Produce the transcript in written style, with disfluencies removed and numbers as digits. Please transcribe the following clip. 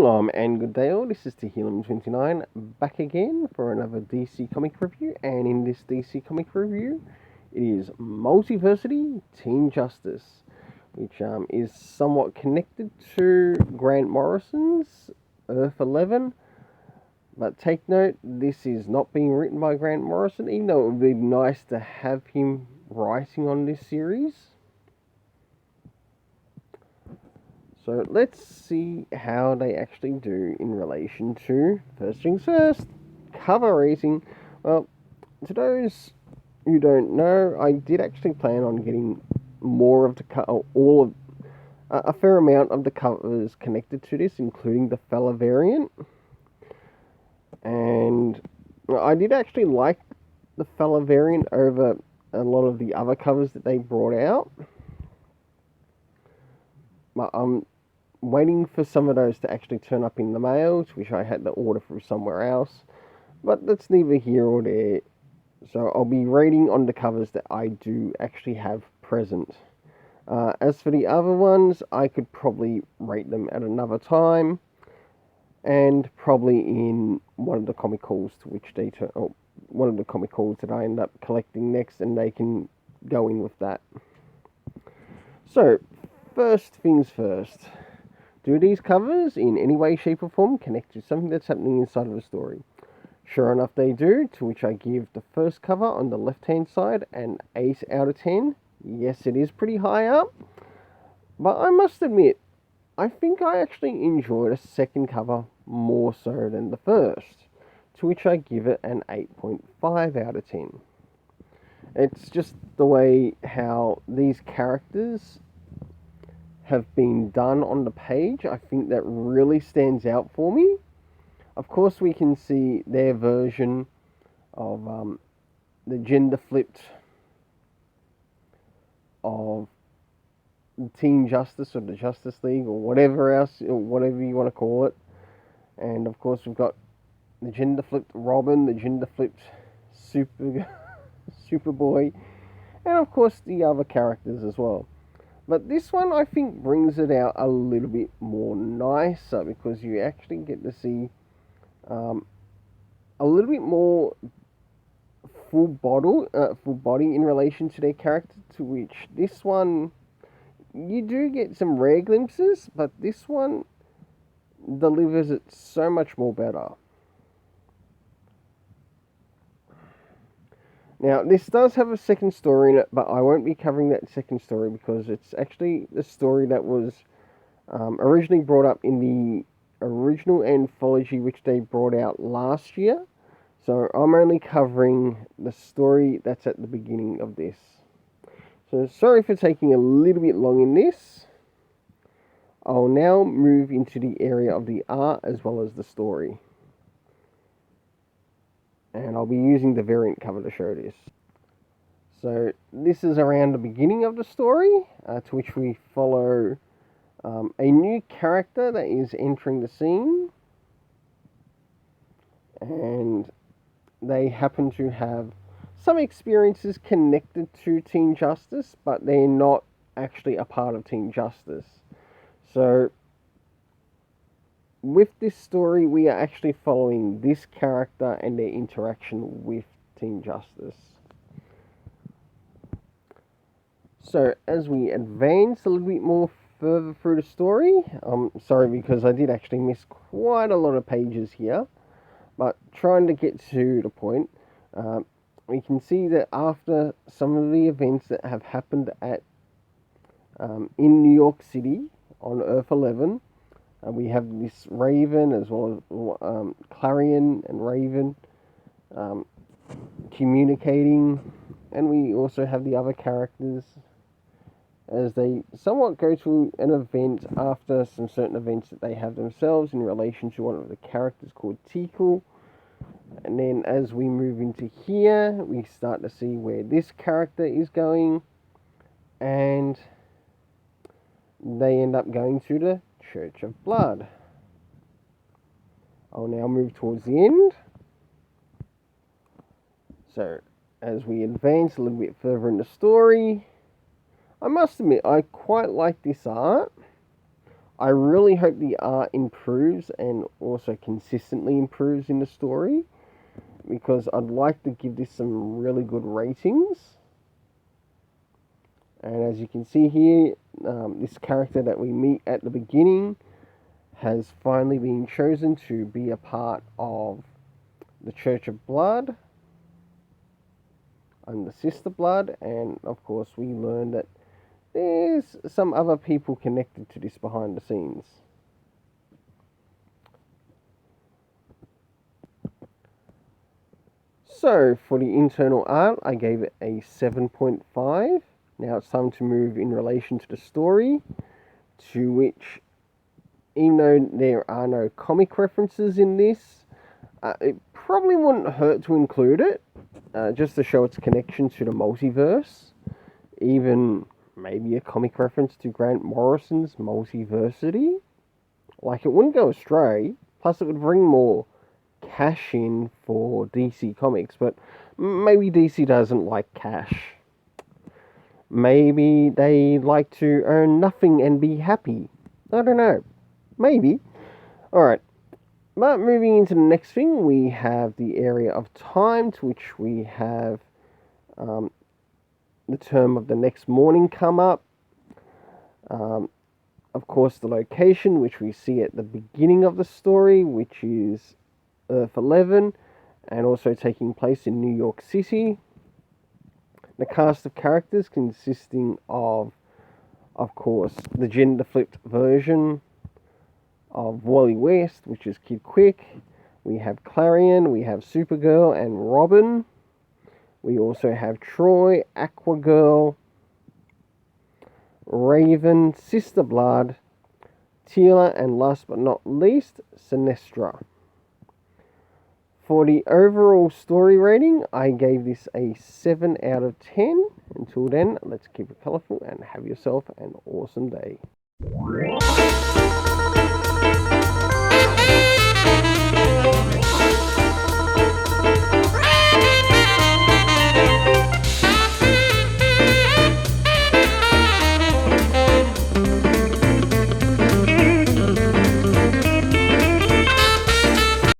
Shalom and good day all, this is Tehillim29 back again for another DC comic review, and in this DC comic review it is Multiversity Teen Justice, which is somewhat connected to Grant Morrison's Earth 11, but take note, this is not being written by Grant Morrison, even though it would be nice to have him writing on this series. So let's see how they actually do in relation to, first things first, cover rating. Well, to those who don't know, I did actually plan on getting more of the a fair amount of the covers connected to this, including the Fella variant. And I did actually like the Fella variant over a lot of the other covers that they brought out. But waiting for some of those to actually turn up in the mail, which I had to order from somewhere else, but that's neither here or there. So I'll be rating on the covers that I do actually have present. As for the other ones, I could probably rate them at another time, and probably in one of the comic calls one of the comic calls that I end up collecting next, and they can go in with that. So first things first. Do these covers in any way, shape or form connect to something that's happening inside of the story? Sure enough they do, to which I give the first cover on the left hand side an 8 out of 10. Yes, it is pretty high up, but I must admit, I think I actually enjoyed the second cover more so than the first, to which I give it an 8.5 out of 10. It's just the way how these characters have been done on the page. I think that really stands out for me. Of course, we can see their version of the gender flipped of Teen Justice or the Justice League or whatever else, or whatever you want to call it. And of course, we've got the gender flipped Robin, the gender flipped Superboy, and of course the other characters as well. But this one, I think, brings it out a little bit more nicer, because you actually get to see a little bit more full body in relation to their character, to which this one, you do get some rare glimpses, but this one delivers it so much more better. Now, this does have a second story in it, but I won't be covering that second story because it's actually the story that was originally brought up in the original anthology, which they brought out last year. So I'm only covering the story that's at the beginning of this. So sorry for taking a little bit long in this. I'll now move into the area of the art as well as the story. And I'll be using the variant cover to show this. So this is around the beginning of the story, to which we follow a new character that is entering the scene, and they happen to have some experiences connected to Teen Justice, but they're not actually a part of Teen Justice. So with this story, we are actually following this character and their interaction with Teen Justice. So as we advance a little bit more further through the story, I'm sorry because I did actually miss quite a lot of pages here, but trying to get to the point, we can see that after some of the events that have happened at in New York City on Earth 11, we have this Raven as well as Clarion and Raven communicating, and we also have the other characters as they somewhat go to an event after some certain events that they have themselves in relation to one of the characters called Tickle. And then as we move into here, we start to see where this character is going, and they end up going to the Church of Blood. I'll now move towards the end. So as we advance a little bit further in the story, I must admit I quite like this art. I really hope the art improves and also consistently improves in the story, because I'd like to give this some really good ratings. And as you can see here, this character that we meet at the beginning has finally been chosen to be a part of the Church of Blood and the Sister Blood, and of course we learn that there's some other people connected to this behind the scenes. So for the internal art, I gave it a 7.5. Now it's time to move in relation to the story, to which, even though there are no comic references in this, it probably wouldn't hurt to include it, just to show its connection to the multiverse. Even maybe a comic reference to Grant Morrison's Multiversity. Like, it wouldn't go astray, plus it would bring more cash in for DC Comics, but maybe DC doesn't like cash. Maybe they like to earn nothing and be happy. I don't know. Maybe. Alright. But moving into the next thing, we have the area of time, to which we have the term of the next morning come up. Of course, the location, which we see at the beginning of the story, which is Earth 11, and also taking place in New York City. The cast of characters consisting of course, the gender-flipped version of Wally West, which is Kid Quick. We have Clarion, we have Supergirl and Robin. We also have Troy, Aquagirl, Raven, Sister Blood, Teela, and last but not least, Sinestro. For the overall story rating, I gave this a 7 out of 10. Until then, let's keep it colourful and have yourself an awesome day.